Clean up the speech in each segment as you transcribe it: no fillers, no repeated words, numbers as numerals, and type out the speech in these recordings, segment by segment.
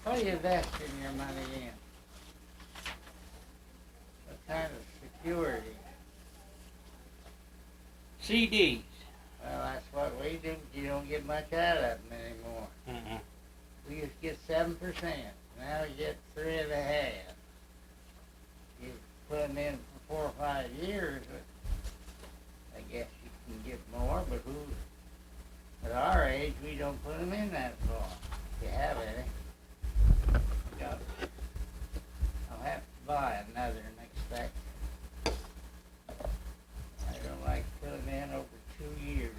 What are you investing your money in? What kind of security? CDs. Well, that's what we do. You don't get much out of them anymore. Mm-mm. We used to get 7%. Now we get 3.5%. You put them in for 4 or 5 years, I guess you can get more. But who? At our age, we don't put them in that far. If you have any, you know, I'll have to buy another next expect. I don't like to put them in over 2 years.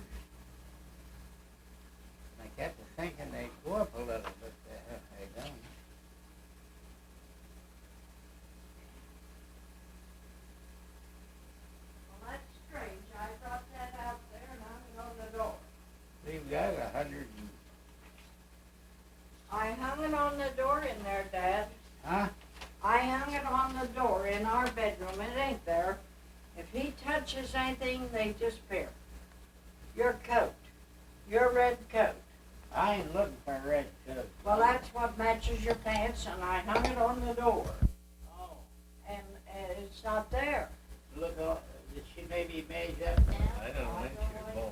I kept thinking they'd go up a little, but they don't. Well, that's strange. I brought that out there and hung it on the door. We've got 100 and, I hung it on the door in there, Dad. huh? I hung it on the door in our bedroom. It ain't there. If he touches anything, they disappear. Your coat. Your red coat. I ain't looking for a red coat. Well, that's what matches your pants, and I hung it on the door. Oh, And it's not there. look, did she maybe made up? I don't know when she was born.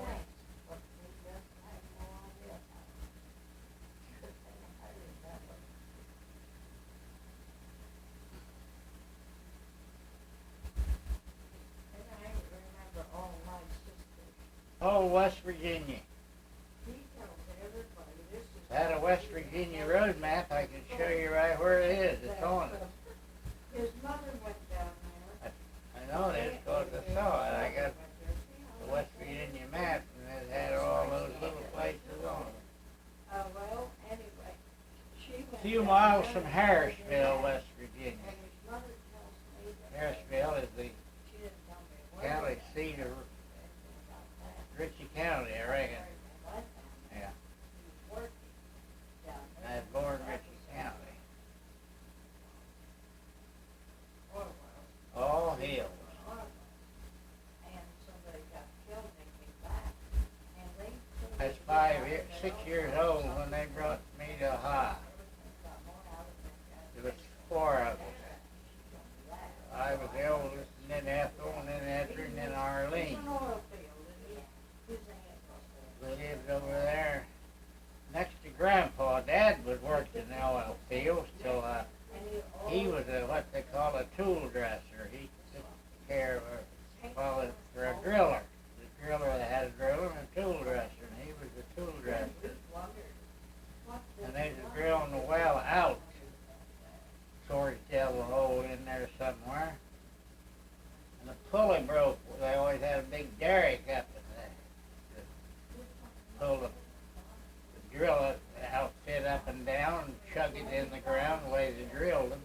Oh, West Virginia. Had a West Virginia road map. I can show you right where it is. It's on it. His mother went down there. I know this because I saw it. I got the West Virginia map, and it had all those little places on it. Oh, well, anyway. She went A few down miles there from and Harrisville, West Virginia. his mother tells me that Harrisville is the she didn't tell me where county it seat of was about that. Ritchie County, I reckon. Yeah, He's working down I there. was born in Ritchie County. All hills. And somebody got killed and came back. And they I was 6 years old when they brought me to Ohio. There was 4 of us. I was the oldest, and then Ethel, and then Edgar, and then Arlene. It's an oil field, and his aunt was We lived over there next to Grandpa. Dad was working in the oil fields till there. he was what they call a tool dresser. He took care of call it for a driller. The driller that had a driller and a tool dresser, and he was the tool dresser. And they was drilling the well out towards Devil Hole in there somewhere. And the pulley broke. They always had a big derrick up in there to pull the drill outfit up and down and chug it in the ground the way they drilled them.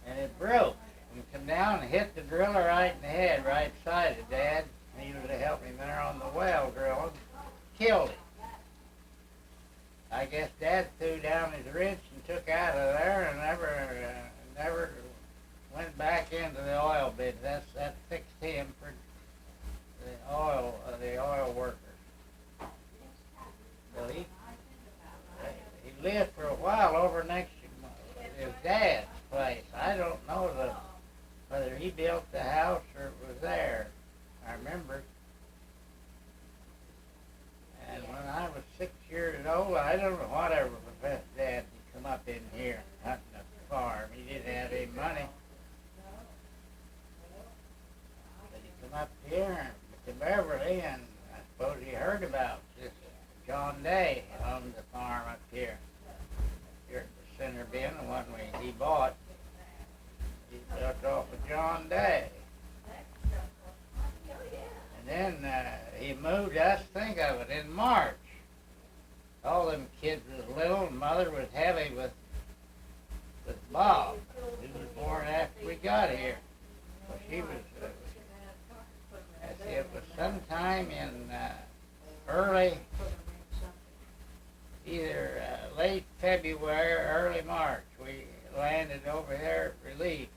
And it broke. And come down and hit the driller right in the head, right beside it, Dad. He was to help me there on the well drilling. Killed him. I guess Dad threw down his wrench and took out of there and never went back into the oil business. That fixed him for the oil workers. So he lived for a while over next to his dad's place. I don't know whether he built the house or it was there. I remember. And when I was 6 years old, I don't know whatever possessed Dad to come up in here hunting a farm. He didn't have any money. But he come up here to Beverly, and I suppose he heard about this John Day owned the farm up here. Here at the Center Bend, the one he bought. He built off of John Day. And then he moved us, think of it, in March. All them kids was little, and Mother was heavy with Bob, who was born after we got here. Well, she was, it was sometime in early, either late February or early March. We landed over there at Relief.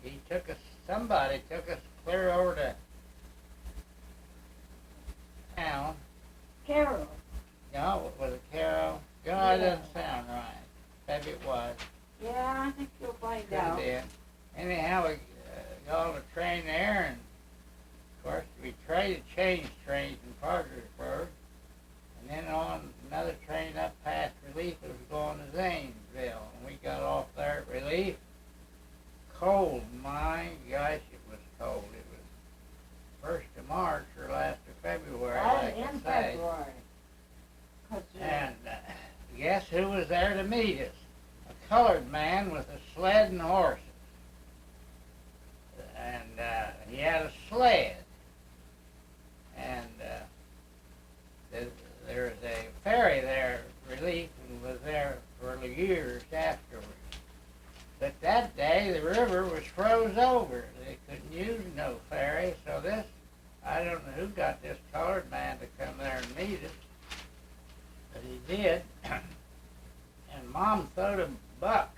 He took us, somebody took us clear over to town. Carol. No, was it Carol? God, that doesn't sound right. it was. Yeah, I think you'll find Could have out. been. Anyhow, we got on the train there, and of course we changed trains in Parkersburg, and then on another train up past Relief, it was going to Zanesville, and we got off there at Relief. Cold, my gosh, it was cold. It was 1st of March or last of February, Right like I in say. February. 'Cause, And guess who was there to meet us? A colored man with a sled and horses. And he had a sled. And there was a ferry there, Relief, and was there for years afterwards. But that day the river was froze over. They couldn't use no ferry, so I don't know who got this colored man to come there and meet us, but he did. And Mom throwed a buck.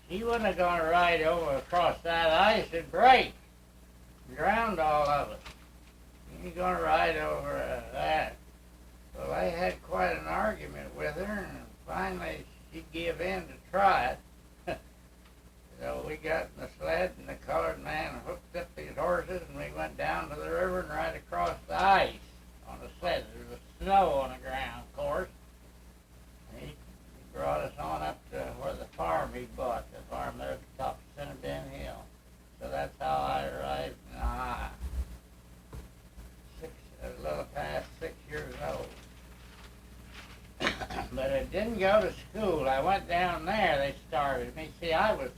She wasn't going to ride over across that ice and break. Drowned all of us. She ain't going to ride over that. Well, I had quite an argument with her, and finally she gave in to try it. So we got in the sled, and the colored man hooked up his horses, and we went down to the river and right across the ice on the sled. There was snow on the ground, of course. And he brought us on up to where the farm he bought, the farm there at the top of Center Bend Hill. So that's how I arrived in Ohio. A little past 6 years old. But I didn't go to school. I went down there, they started me. See, I was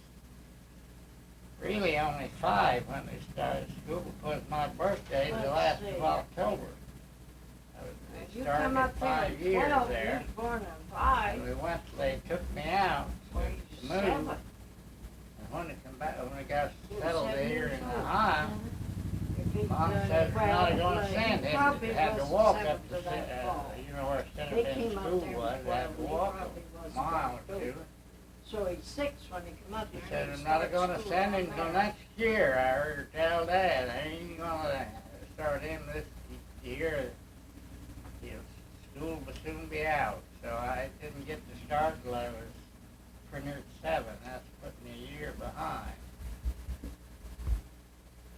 really only 5 when they started school, because my birthday is the last of October. They You come started up there 5 at years 12, you there. was born in 5. And we went, they took me out Well, to you're move. 7. And when we got You were settled 7 here years in old. Ohio, If he'd Mom done said it we're not well, going to send he him. probably They had to wasn't walk 7 up to, to that fall. you know where Center He Bend came up School there was. with They had to 12, he walk probably a wasn't mile or going to two. school. So he's 6 when he come up He there. said, and I'm not started going to school send him down till there. next year. I heard her tell Dad. I ain't going to start him this year. You know, school will soon be out. So I didn't get to start till I was pretty near 7. That's putting me a year behind.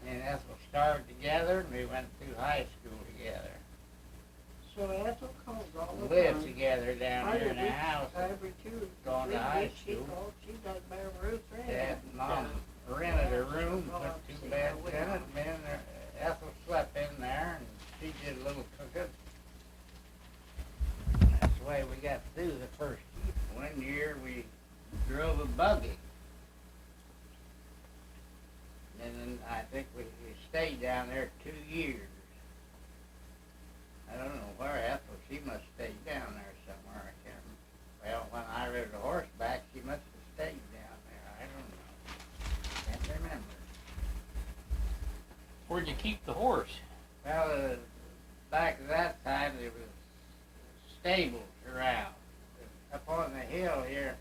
And Ethel started together, and we went through high school together. So Ethel calls all the Lived time. together down here in the house. Every 2 Going to high school. She does Bear Ruth Dad and Mom rented a room, put 2 beds in it, and then Ethel slept in there, and she did a little cooking. That's the way we got through the first year. One year we drove a buggy. And then I think we stayed down there 2 years. I don't know where Ethel, she must have stayed down there somewhere. I can't remember. Well, when I rode a horseback, she must have stayed down there. I don't know. Can't remember. Where'd you keep the horse? Well, back at that time, there was stables around. Up on the hill here,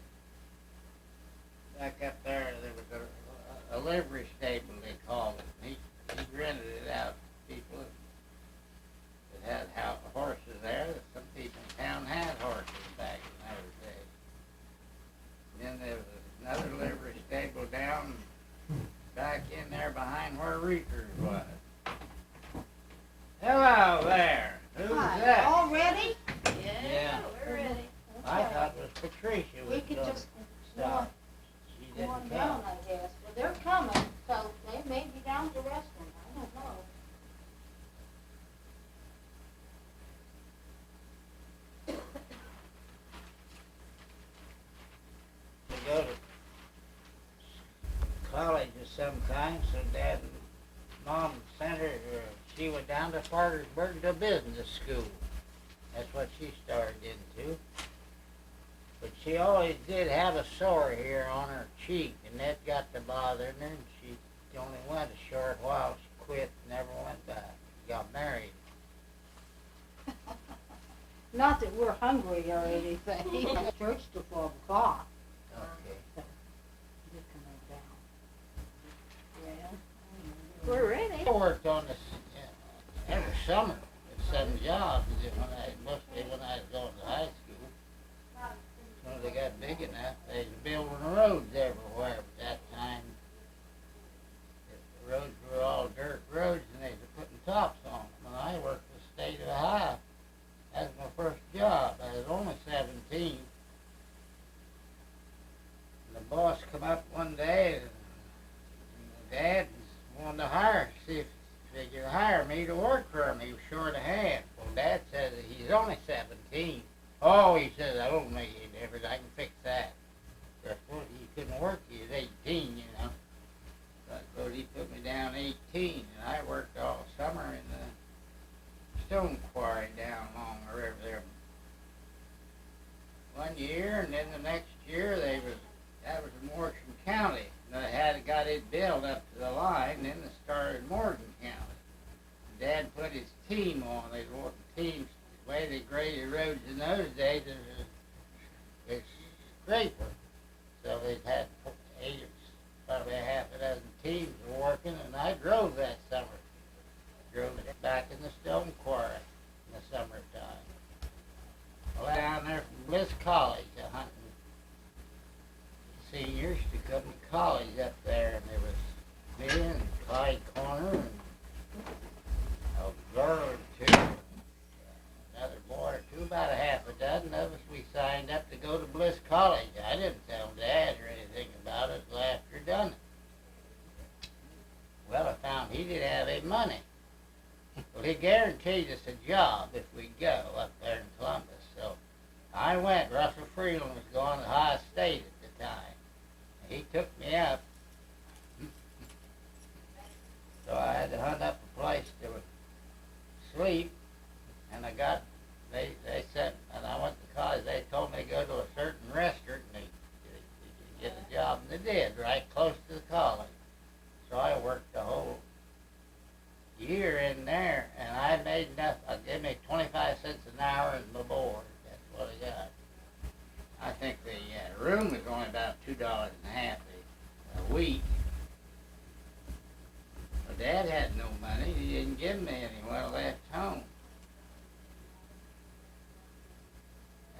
back up there, there was a livery stable, they called it. And he rented it out to people that had horses there. Some people in town had horses back in those days. Then there was another livery stable down back in there behind where Reefer's was. Hello there. Who's that? All ready? Yeah. We're ready. I thought it was Patricia We was could going just to stop. She go on didn't down, come. I guess. Well, they're coming, so they may be down to resting. I don't know. To go to college of some kind, so Dad and Mom sent her, she went down to Parkersburg to business school. That's what she started into. But she always did have a sore here on her cheek, and that got to bothering her, and she only went a short while. She quit, never went back. Got married. Not that we're hungry or anything. Church till 12 o'clock. Okay. You're coming down. Yeah. We're ready. I worked on this every summer at some jobs when I was going to high school. When they got big big enough. They was building roads everywhere at that time. The roads were all dirt roads, and they was putting tops on them. When I worked for the state of Ohio, that was my first job. I was only 17. And the boss come up one day, and the dad wanted to hire me to work for him. He was short of hands. Well, Dad said that he's only 17. Oh, he says, I don't make any difference. I can fix that. I suppose he couldn't work. He was 18, you know. So I suppose he put me down 18, and I worked all summer in the stone quarry down along the river there. One year, and then the next year, that was in Morgan County. And they had got it built up to the line, and then they started Morgan County. Dad put his team on. They wanted teams. The way they graded roads in those days, it's scraper. So they had probably half a dozen teams working, and I drove that summer. Drove it back in the stone quarry in the summertime. Well, down there from Bliss College, hunting seniors to come to college up there, and there was me and Clyde Corner and a girl or two, another boy or two, about a half a dozen of us. We signed up to go to Bliss College. I didn't tell Dad or anything about it until after done it. Well, I found he didn't have any money. Well, he guaranteed us a job if we go up there in Columbus. So I went. Russell Freeland was going to Ohio State at the time. He took me up. So I had to hunt up a place to sleep, and they said, and I went to college. They told me to go to a certain restaurant and they get a job, and they did, right close to the college. So I worked the whole year in there, and I made enough. They made 25 cents an hour as my board. That's what I got. I think the room was only about $2.50 a week. My dad had no money. He didn't give me any when I left home.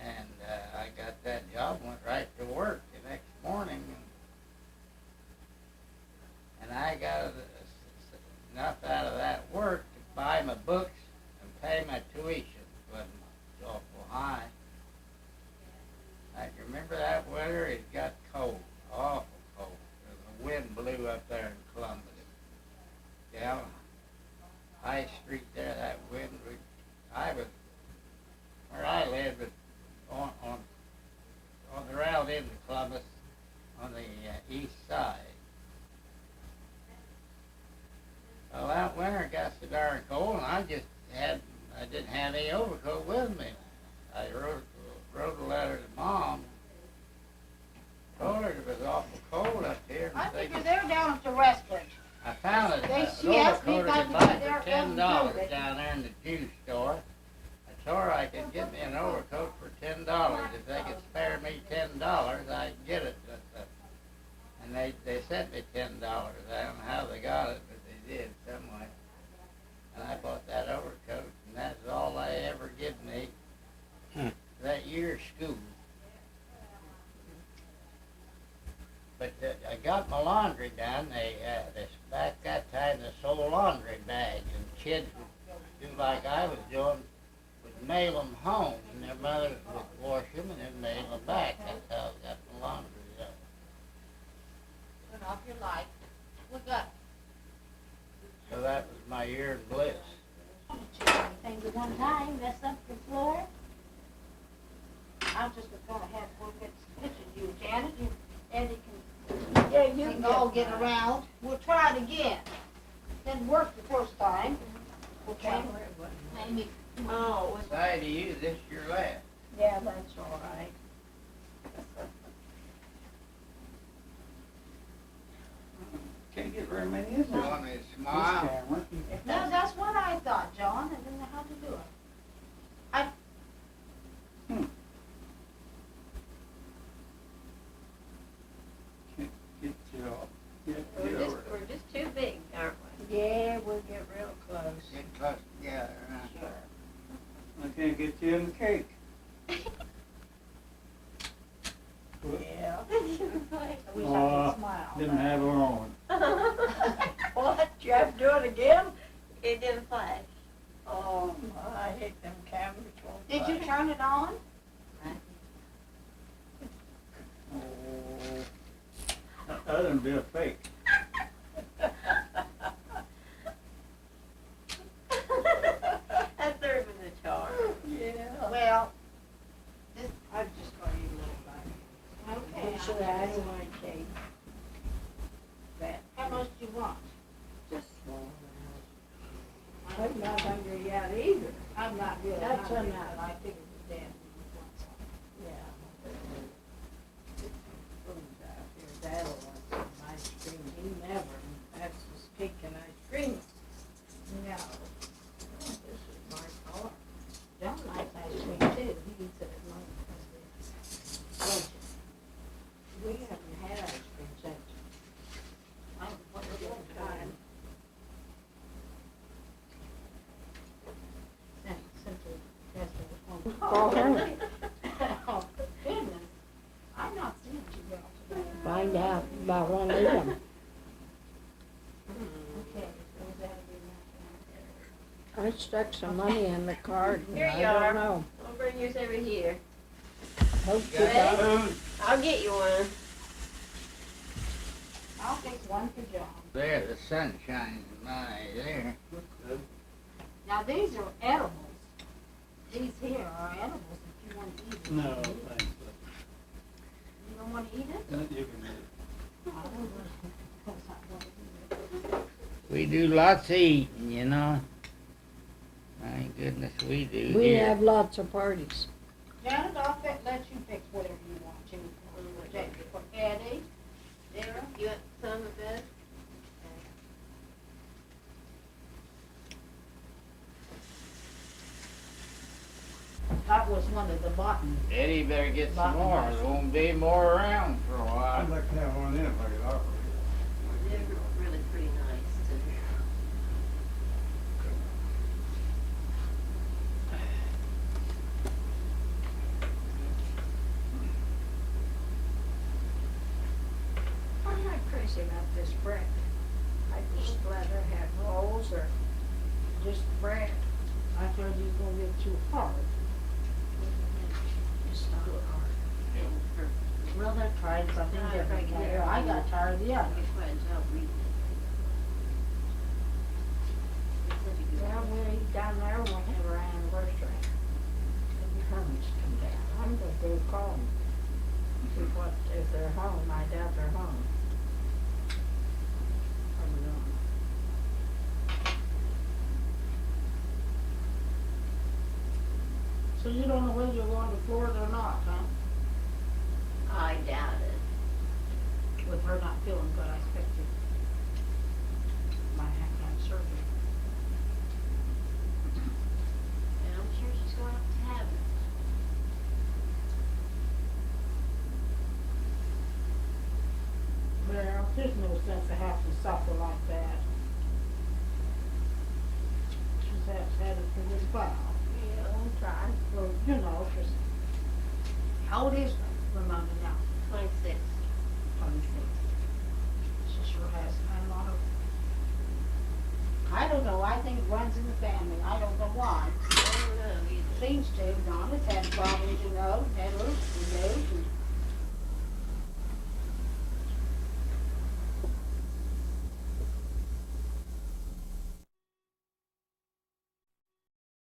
And I got that job, went right to work the next morning. And I got enough out of that work to buy my books and pay my tuition. It wasn't awful high. I can remember that winter. It got cold, awful cold. The wind blew up there in Columbus. Down High Street there, that wind. Where I lived, was on the route into Columbus on the east side. Well, that winter it got so darn cold, and I didn't have any overcoat with me. I wrote a letter to Mom, told her it was awful cold up here. I figure they're down at the restaurant. I found She asked me overcoat if I I could could buy be there for and $10 do it. down there in the juice store. I told her I could get me an overcoat for $10. If they could spare me $10, I'd get it. And they sent me $10. I don't know how they got it, but they did some way. And I bought that overcoat, and that's all they ever give me that year of school. But I got my laundry done. Back that time, they sold laundry bags, and kids would do like I was doing, would mail them home, and their mothers would wash them and then mail them back. That's how I got my laundry done. Turn off your light. Look up. So that was my year of bliss. Anything at one time, mess up the floor. I was just gonna have to look at the pictures you, Janet, and Eddie can, can all get around. We'll try it again. Didn't work the first time. Okay. Maybe. Oh, Say to you, this your last. Yeah, that's all right. Can't get very many, is You there? want me to This smile? camera. no, that's what I thought, John. I didn't know how to do it. Can't get you all. Get over it. We're just too big, aren't we? Yeah, we'll get real close. Get close together. Huh? I can't get you in the cake. I wish I could smile. Didn't have her on. What, you have to do it again? It didn't flash. Oh, I hate them cameras. won't Did you flash. turn it on? Oh, that doesn't be a fake. That third was a charm. Yeah. Well, I'm just gonna eat a little bit. okay. Should I anyway, Kate? That, How much do you want? just small. I'm not hungry yet either. I'm not really That's hungry, enough. but I figured the dad would want some. Yeah. Food's out here. Dad'll want some ice cream. He never, that's his cake and ice cream. No. This is my car. John likes ice cream too, he eats it at night because of lunch. We haven't had ice cream since I don't know what a we're long doing. time. Oh, goodness. I'm not seeing you girls today. Find out about one of them. Okay, so is that a good enough? I stuck some money in the card and Here I you are. don't know. I'll bring yours over here. Hope you Ready? got I'll get you one. I'll take one for John. There, the sun shines by there. Now, these are edibles. These here are edibles if you want to eat them. No, You thanks. don't want to eat it? You can do I don't want to. That's not what it is. We do lots of eating, you know. My goodness, we do it. We here. have lots of parties. Janet, I'll let you fix whatever you want to. For Eddie, Sarah. You want some of this? That was one of the buttons. Eddie better get some Button more. house. There won't be more around for a I'd while. like to have one in if I could offer They're really pretty nice too. I'm not crazy about this bread. I just let her have rolls or just bread. I thought you was gonna get too hard. It's not hard. Well, they're trying something Oh, different. right, there. yeah. I got tired of the I other. get quite a job reading it. It's such a good Well, one. we'll eat down there, we'll have our anniversary. The Hermits come down. I'm gonna go call them. See what, if they're home, I doubt they're home. I don't know. So you don't know whether you're going to Florida or not, huh? I doubt it. With her not feeling good, I expect you might have to have surgery. And I'm sure she's going to have it. Well, there's no sense of having to suffer like that. She's had it for this while. Yeah, we'll try. Well, you know, just, how old is Ramona now? 26. 26. She sure has had a lot of, I don't know, I think it runs in the family, I don't know why. I don't know either. Seems to, Donna's had problems, you know, had her, you know,